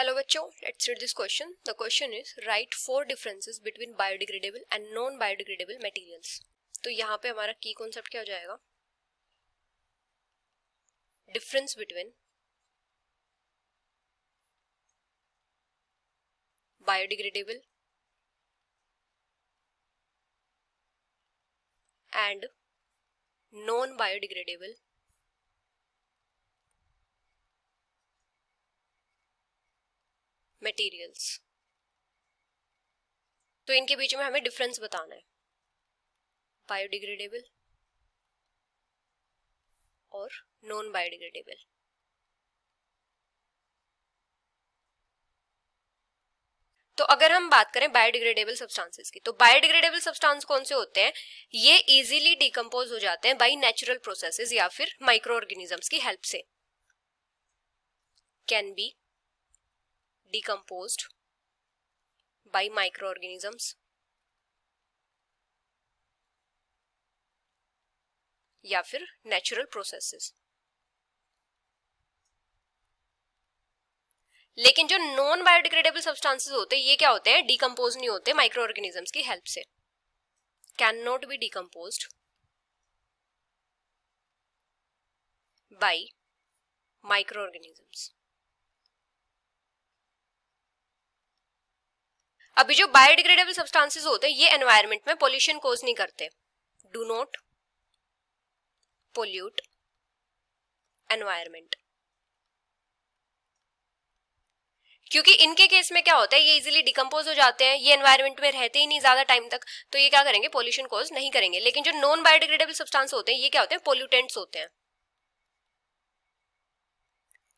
Hello बच्चों, let's read this question. The question is write 4 differences between biodegradable and non-biodegradable materials. तो यहाँ पे हमारा की कॉन्सेप्ट क्या हो जाएगा? Difference between biodegradable and non-biodegradable materials. तो इनके बीच में हमें डिफरेंस बताना है, बायोडिग्रेडेबल और नॉन बायोडिग्रेडेबल. तो अगर हम बात करें बायोडिग्रेडेबल सब्सटेंसेस की, तो बायोडिग्रेडेबल सब्सटेंस कौन से होते हैं? ये इजीली डिकम्पोज हो जाते हैं बाय नेचुरल प्रोसेसेस या फिर माइक्रो ऑर्गेनिजम्स की हेल्प से. Can be decomposed bye micro organisms या फिर नेचुरल प्रोसेसेस. लेकिन जो नॉन बायोडिग्रेडेबल सब्सटेंसेस होते हैं ये क्या होते हैं? डिकम्पोज नहीं होते माइक्रो ऑर्गेनिजम्स की हेल्प से. Can not be decomposed bye micro organisms. अभी जो बायोडिग्रेडेबल सब्सटेंसेस होते हैं ये एनवायरनमेंट में पोल्यूशन कोज नहीं करते. Do not pollute environment. क्योंकि इनके केस में क्या होता है, ये इजीली डिकम्पोज हो जाते हैं, ये एनवायरनमेंट में रहते ही नहीं ज्यादा टाइम तक, तो ये क्या करेंगे? पोल्यूशन कोज नहीं करेंगे. लेकिन जो नॉन बायोडिग्रेडेबल सब्सटेंस होते हैं ये क्या होते हैं? पोल्यूटेंट्स होते हैं.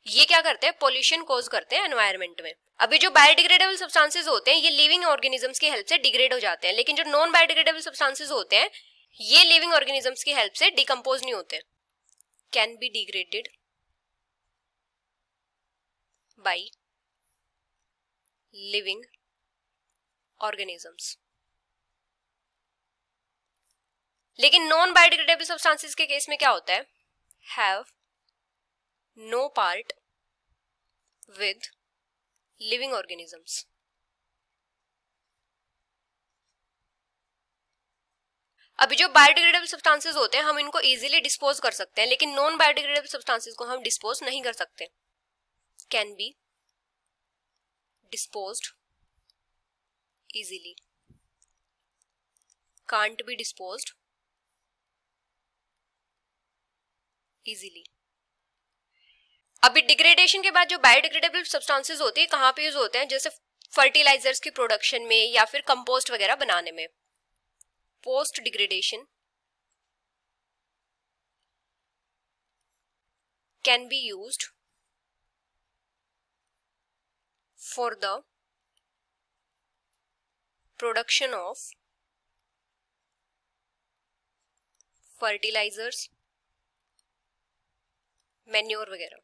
ये क्या करते हैं? पोल्यूशन कोज करते हैं एनवायरनमेंट में. अभी जो बायोडिग्रेडेबल सब्सटेंसेस होते हैं ये लिविंग ऑर्गेनिजम्स की हेल्प से डिग्रेड हो जाते हैं. लेकिन जो नॉन बायोडिग्रेडेबल सब्सटेंसेस होते हैं ये लिविंग ऑर्गेनिजम्स की हेल्प से डिकम्पोज नहीं होते. Can be degraded by living organisms. लेकिन नॉन बायोडिग्रेडेबल सब्सटेंसेस के केस में क्या होता है? Have no part with living organisms. अभी जो बायोडिग्रेडेबल सब्सटेंसेस होते हैं हम इनको इजीली डिस्पोज कर सकते हैं, लेकिन नॉन बायोडिग्रेडेबल सब्सटेंसेस को हम डिस्पोज नहीं कर सकते. Can be disposed easily, can't be disposed easily. अभी डिग्रेडेशन के बाद जो बायोडिग्रेडेबल सब्सटेंसेस होते हैं कहाँ पे यूज होते हैं? जैसे फर्टिलाइजर्स की प्रोडक्शन में या फिर कंपोस्ट वगैरह बनाने में. Post degradation can be used for the production of fertilizers, manure वगैरह.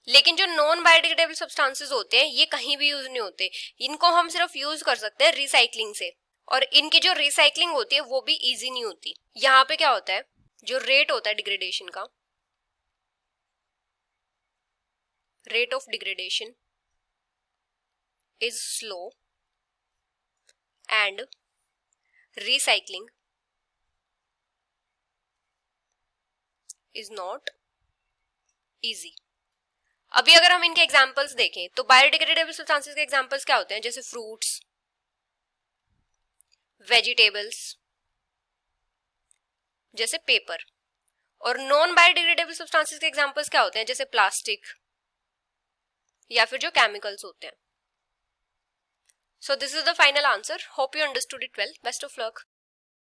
लेकिन जो नॉन बायोडिग्रेडेबल सब्सटेंसेस होते हैं ये कहीं भी यूज नहीं होते. इनको हम सिर्फ यूज कर सकते हैं रिसाइकलिंग से, और इनकी जो रिसाइकलिंग होती है वो भी इजी नहीं होती. यहाँ पे क्या होता है? जो रेट होता है डिग्रेडेशन का, rate of degradation is slow and recycling is not easy. अभी अगर हम इनके एग्जांपल्स देखें तो बायोडिग्रेडेबल सब्सटेंसेस के एग्जांपल्स क्या होते हैं? जैसे फ्रूट्स, वेजिटेबल्स, जैसे पेपर. और नॉन बायोडिग्रेडेबल सब्सटेंसेस के एग्जांपल्स क्या होते हैं? जैसे प्लास्टिक या फिर जो केमिकल्स होते हैं. So this is the final answer. Hope you understood it well. Best of luck.